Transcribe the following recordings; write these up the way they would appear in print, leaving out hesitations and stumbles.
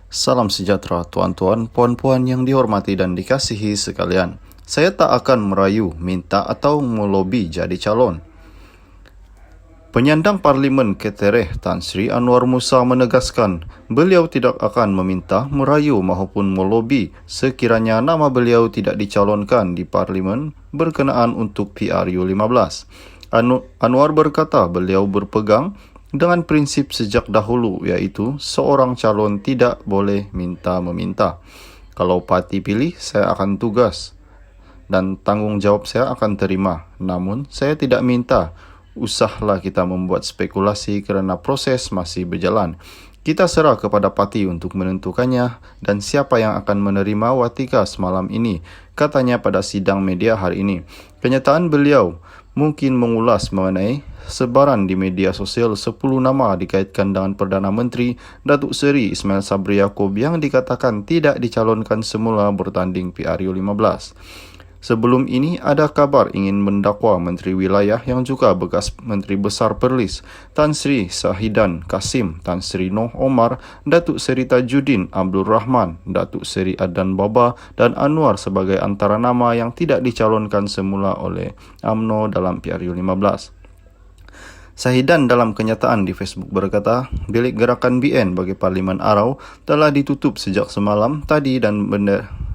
Salam sejahtera tuan-tuan, puan-puan yang dihormati dan dikasihi sekalian. Saya tak akan merayu, minta atau melobi jadi calon. Penyandang Parlimen Ketereh Tan Sri Anwar Musa menegaskan beliau tidak akan meminta, merayu maupun melobi sekiranya nama beliau tidak dicalonkan di Parlimen berkenaan untuk PRU15. Anwar berkata beliau berpegang dengan prinsip sejak dahulu iaitu seorang calon tidak boleh minta-meminta. Kalau parti pilih, saya akan tugas dan tanggungjawab saya akan terima. Namun, saya tidak minta. Usahlah kita membuat spekulasi kerana proses masih berjalan. Kita serah kepada parti untuk menentukannya dan siapa yang akan menerima watika semalam ini, katanya pada sidang media hari ini. Kenyataan beliau mungkin mengulas mengenai sebaran di media sosial 10 nama dikaitkan dengan Perdana Menteri Datuk Seri Ismail Sabri Yaakob yang dikatakan tidak dicalonkan semula bertanding PRU15. Sebelum ini ada kabar ingin mendakwa Menteri Wilayah yang juga bekas Menteri Besar Perlis, Tan Sri Sahidan Kasim, Tan Sri Noh Omar, Datuk Seri Tajuddin Abdul Rahman, Datuk Seri Adan Baba dan Anwar sebagai antara nama yang tidak dicalonkan semula oleh UMNO dalam PRU15. Sahidan dalam kenyataan di Facebook berkata, bilik gerakan BN bagi Parlimen Arau telah ditutup sejak semalam tadi dan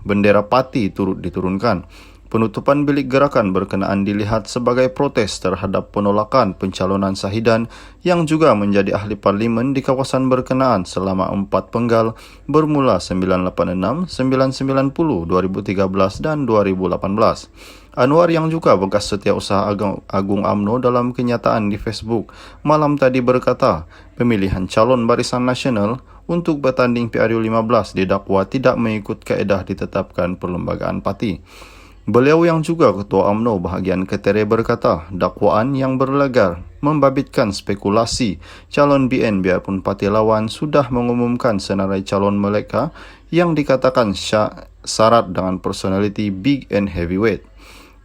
bendera parti turut diturunkan. Penutupan bilik gerakan berkenaan dilihat sebagai protes terhadap penolakan pencalonan Sahidan yang juga menjadi ahli parlimen di kawasan berkenaan selama 4 penggal bermula 986, 990, 2013 dan 2018. Anwar yang juga bekas Setiausaha Agung UMNO dalam kenyataan di Facebook malam tadi berkata, pemilihan calon Barisan Nasional untuk bertanding PRU15 didakwa tidak mengikut kaedah ditetapkan Perlembagaan Parti. Beliau yang juga Ketua UMNO bahagian Ketereh berkata, dakwaan yang berlegar membabitkan spekulasi calon BN biarpun parti lawan sudah mengumumkan senarai calon mereka yang dikatakan syarat dengan personality big and heavyweight.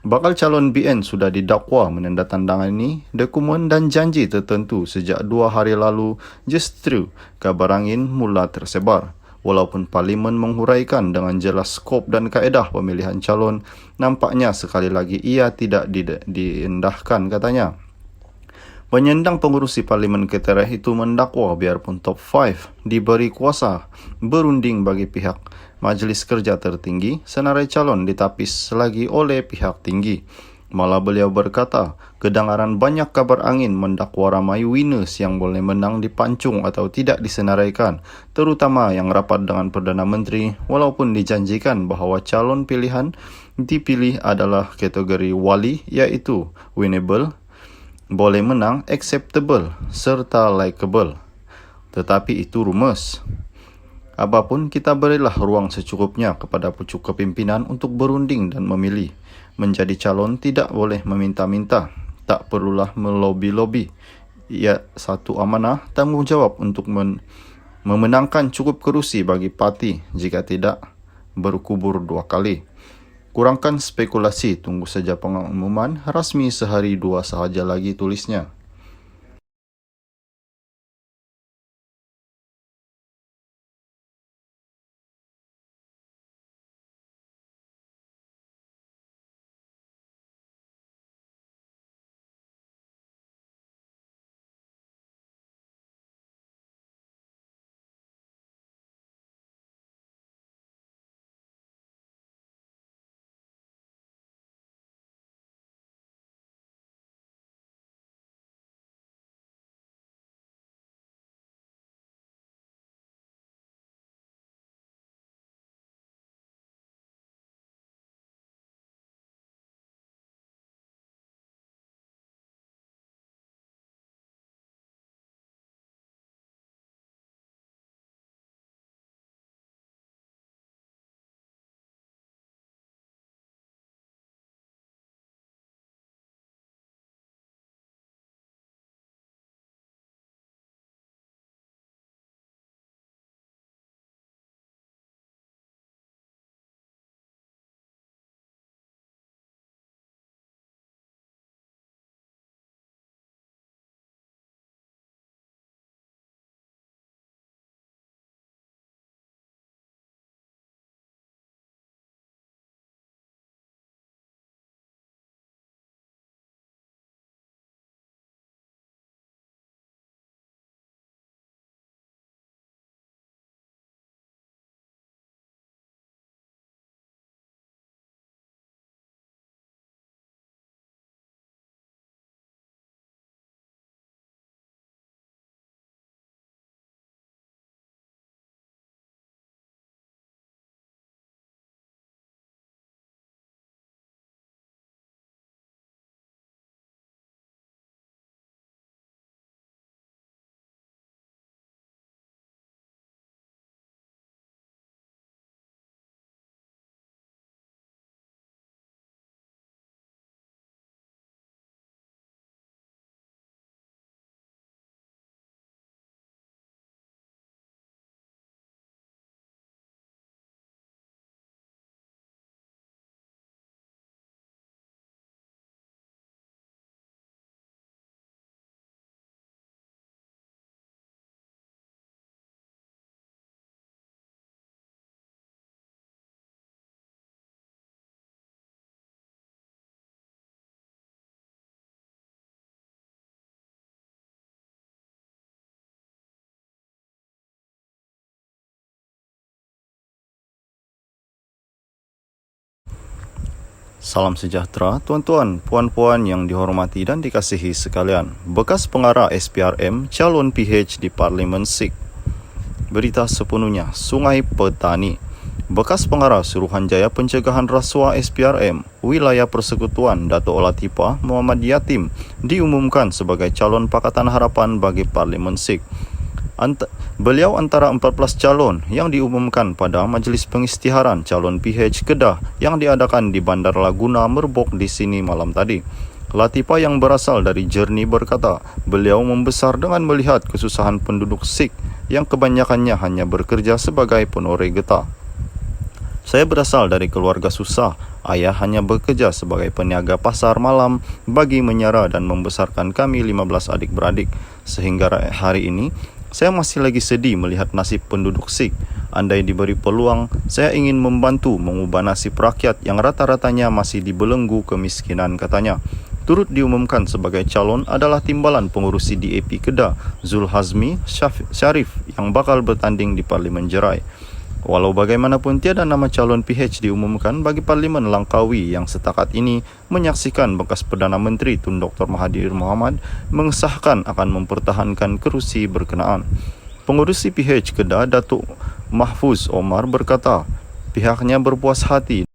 Bakal calon BN sudah didakwa menandatangani dokumen dan janji tertentu sejak 2 hari lalu, justru kabar angin mula tersebar. Walaupun Parlimen menghuraikan dengan jelas skop dan kaedah pemilihan calon, nampaknya sekali lagi ia tidak diendahkan katanya. Penyandang pengurusi Parlimen Ketereh itu mendakwa biarpun top 5 diberi kuasa berunding bagi pihak Majlis Kerja Tertinggi, senarai calon ditapis lagi oleh pihak tinggi. Malah beliau berkata, kedengaran banyak kabar angin mendakwa ramai winners yang boleh menang dipancung atau tidak disenaraikan, terutama yang rapat dengan Perdana Menteri, walaupun dijanjikan bahawa calon pilihan dipilih adalah kategori wali iaitu winnable, boleh menang, acceptable serta likeable. Tetapi itu rumus. Apapun, kita berilah ruang secukupnya kepada pucuk kepimpinan untuk berunding dan memilih. Menjadi calon tidak boleh meminta-minta, tak perlulah melobi-lobi. Ia satu amanah tanggungjawab untuk memenangkan cukup kerusi bagi parti, jika tidak berkubur 2 kali. Kurangkan spekulasi, tunggu saja pengumuman rasmi sehari 2 sahaja lagi, tulisnya. Salam sejahtera, tuan-tuan, puan-puan yang dihormati dan dikasihi sekalian. Bekas pengarah SPRM, calon PH di Parlimen SIK. Berita sepenuhnya, Sungai Petani. Bekas pengarah Suruhanjaya Pencegahan Rasuah SPRM, Wilayah Persekutuan Dato' Latifah Muhammad Yatim diumumkan sebagai calon Pakatan Harapan bagi Parlimen SIK. Beliau antara 14 calon yang diumumkan pada Majlis Pengisytiharan Calon PH Kedah yang diadakan di Bandar Laguna Merbok di sini malam tadi. Latifah yang berasal dari Jernih berkata, beliau membesar dengan melihat kesusahan penduduk Sikh yang kebanyakannya hanya bekerja sebagai penore getah. Saya berasal dari keluarga susah. Ayah hanya bekerja sebagai peniaga pasar malam bagi menyara dan membesarkan kami 15 adik-beradik. Sehingga hari ini, saya masih lagi sedih melihat nasib penduduk Sikh. Andai diberi peluang, saya ingin membantu mengubah nasib rakyat yang rata-ratanya masih dibelenggu kemiskinan, katanya. Turut diumumkan sebagai calon adalah timbalan pengurusi DAP Kedah, Zul Hazmi Sharif yang bakal bertanding di Parlimen Jerai. Walau bagaimanapun tiada nama calon PH diumumkan bagi Parlimen Langkawi yang setakat ini menyaksikan bekas Perdana Menteri Tun Dr. Mahathir Mohamad mengesahkan akan mempertahankan kerusi berkenaan. Pengurusi PH Kedah Datuk Mahfuz Omar berkata, pihaknya berpuas hati